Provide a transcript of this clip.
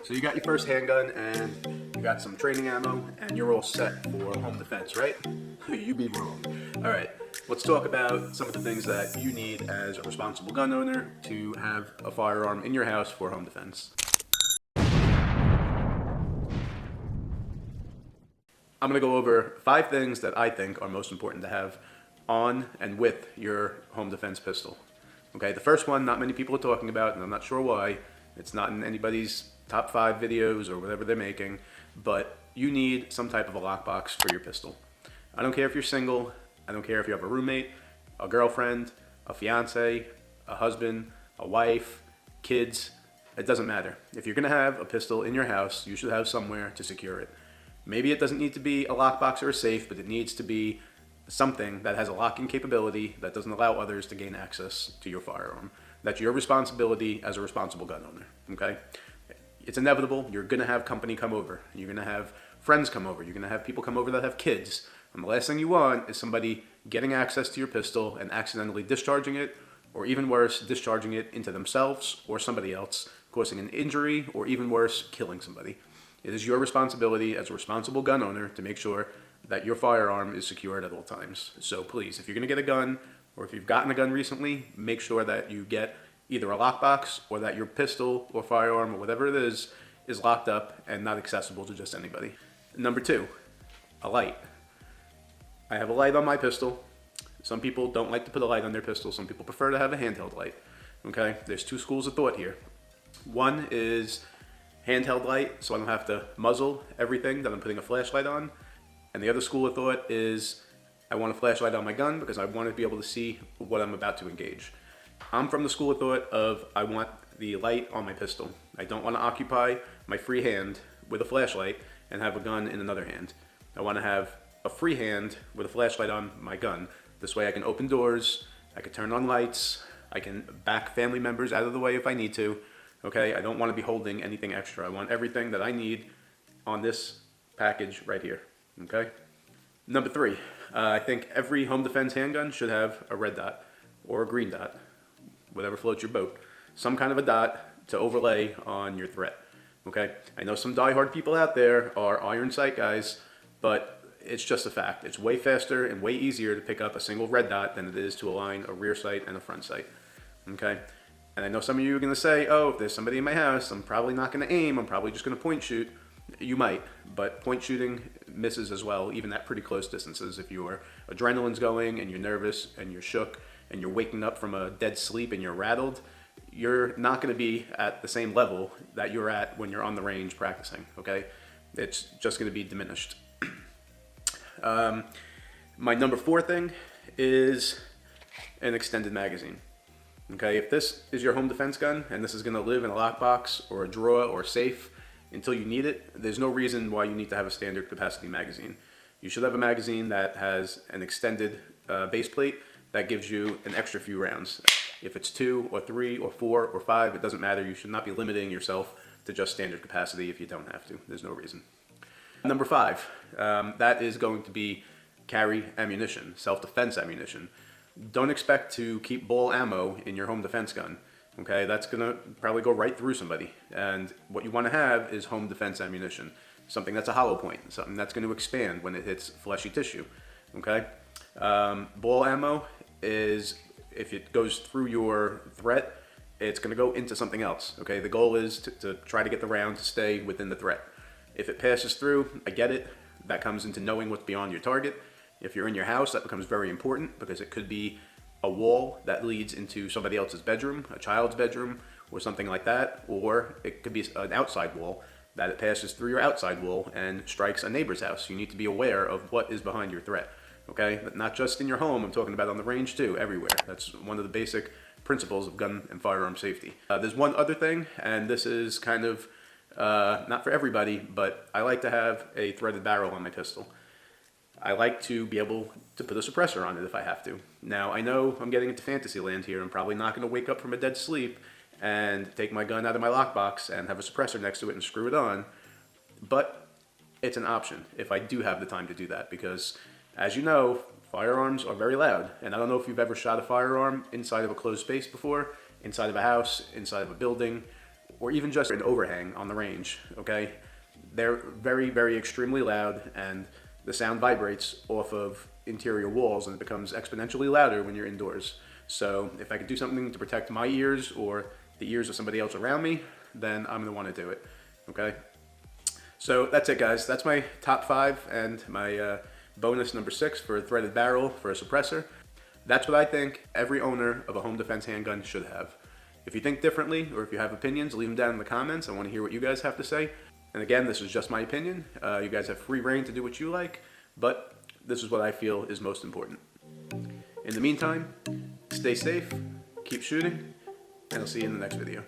So you got your first handgun and you got some training ammo and you're all set for home defense, right? You be wrong. All right, let's talk about some of the things that you need as a responsible gun owner to have a firearm in your house for home defense. I'm going to go over 5 things that I think are most important to have on and with your home defense pistol. Okay, the first one, not many people are talking about, and I'm not sure why. It's not in anybody's top 5 videos or whatever they're making, but you need some type of a lockbox for your pistol. I don't care if you're single, I don't care if you have a roommate, a girlfriend, a fiance, a husband, a wife, kids, it doesn't matter. If you're gonna have a pistol in your house, you should have somewhere to secure it. Maybe it doesn't need to be a lockbox or a safe, but it needs to be something that has a locking capability that doesn't allow others to gain access to your firearm. That's your responsibility as a responsible gun owner, okay? It's inevitable. You're gonna have company come over. You're gonna have friends come over. You're gonna have people come over that have kids. And the last thing you want is somebody getting access to your pistol and accidentally discharging it, or even worse, discharging it into themselves or somebody else, causing an injury, or even worse, killing somebody. It is your responsibility as a responsible gun owner to make sure that your firearm is secured at all times. So please, if you're gonna get a gun, or if you've gotten a gun recently, make sure that you get either a lockbox or that your pistol or firearm or whatever it is locked up and not accessible to just anybody. Number 2, a light. I have a light on my pistol. Some people don't like to put a light on their pistol. Some people prefer to have a handheld light. Okay, there's 2 schools of thought here. One is handheld light, so I don't have to muzzle everything that I'm putting a flashlight on. And the other school of thought is I want a flashlight on my gun because I want to be able to see what I'm about to engage. I'm from the school of thought of I want the light on my pistol. I don't want to occupy my free hand with a flashlight and have a gun in another hand. I want to have a free hand with a flashlight on my gun. This way I can open doors, I can turn on lights, I can back family members out of the way if I need to. Okay, I don't want to be holding anything extra. I want everything that I need on this package right here. Okay. Number 3, I think every home defense handgun should have a red dot or a green dot, whatever floats your boat. Some kind of a dot to overlay on your threat. Okay. I know some diehard people out there are iron sight guys, but it's just a fact. It's way faster and way easier to pick up a single red dot than it is to align a rear sight and a front sight. Okay. And I know some of you are going to say, oh, if there's somebody in my house, I'm probably not going to aim. I'm probably just going to point shoot. You might, but point shooting misses as well, even at pretty close distances. If your adrenaline's going and you're nervous and you're shook and you're waking up from a dead sleep and you're rattled, you're not going to be at the same level that you're at when you're on the range practicing, okay? It's just going to be diminished. My number 4 thing is an extended magazine. Okay, if this is your home defense gun and this is going to live in a lockbox or a drawer or safe until you need it, there's no reason why you need to have a standard capacity magazine. You should have a magazine that has an extended base plate that gives you an extra few rounds. If it's 2 or 3 or 4 or 5, it doesn't matter. You should not be limiting yourself to just standard capacity if you don't have to. There's no reason. Number 5, that is going to be carry ammunition, self-defense ammunition. Don't expect to keep ball ammo in your home defense gun. Okay, that's gonna probably go right through somebody. And what you want to have is home defense ammunition, something that's a hollow point, something that's going to expand when it hits fleshy tissue. Okay, ball ammo is, if it goes through your threat, it's going to go into something else. Okay, the goal is to try to get the round to stay within the threat. If it passes through, I get it. That comes into knowing what's beyond your target. If you're in your house, that becomes very important because it could be a wall that leads into somebody else's bedroom, a child's bedroom, or something like that. Or it could be an outside wall that it passes through your outside wall and strikes a neighbor's house. You need to be aware of what is behind your threat. Okay, but not just in your home, I'm talking about on the range too, everywhere. That's one of the basic principles of gun and firearm safety. There's one other thing, and this is kind of not for everybody, but I like to have a threaded barrel on my pistol. I like to be able to put a suppressor on it if I have to. Now, I know I'm getting into fantasy land here. I'm probably not going to wake up from a dead sleep and take my gun out of my lockbox and have a suppressor next to it and screw it on, but it's an option if I do have the time to do that because, as you know, firearms are very loud. And I don't know if you've ever shot a firearm inside of a closed space before, inside of a house, inside of a building, or even just an overhang on the range, okay? They're very, very extremely loud, and the sound vibrates off of interior walls, and it becomes exponentially louder when you're indoors. So if I could do something to protect my ears or the ears of somebody else around me, then I'm gonna wanna do it, okay? So that's it, guys. That's my top 5 and my bonus number 6 for a threaded barrel for a suppressor. That's what I think every owner of a home defense handgun should have. If you think differently, or if you have opinions, leave them down in the comments. I want to hear what you guys have to say. And again, this is just my opinion. You guys have free reign to do what you like, but this is what I feel is most important. In the meantime, stay safe, keep shooting, and I'll see you in the next video.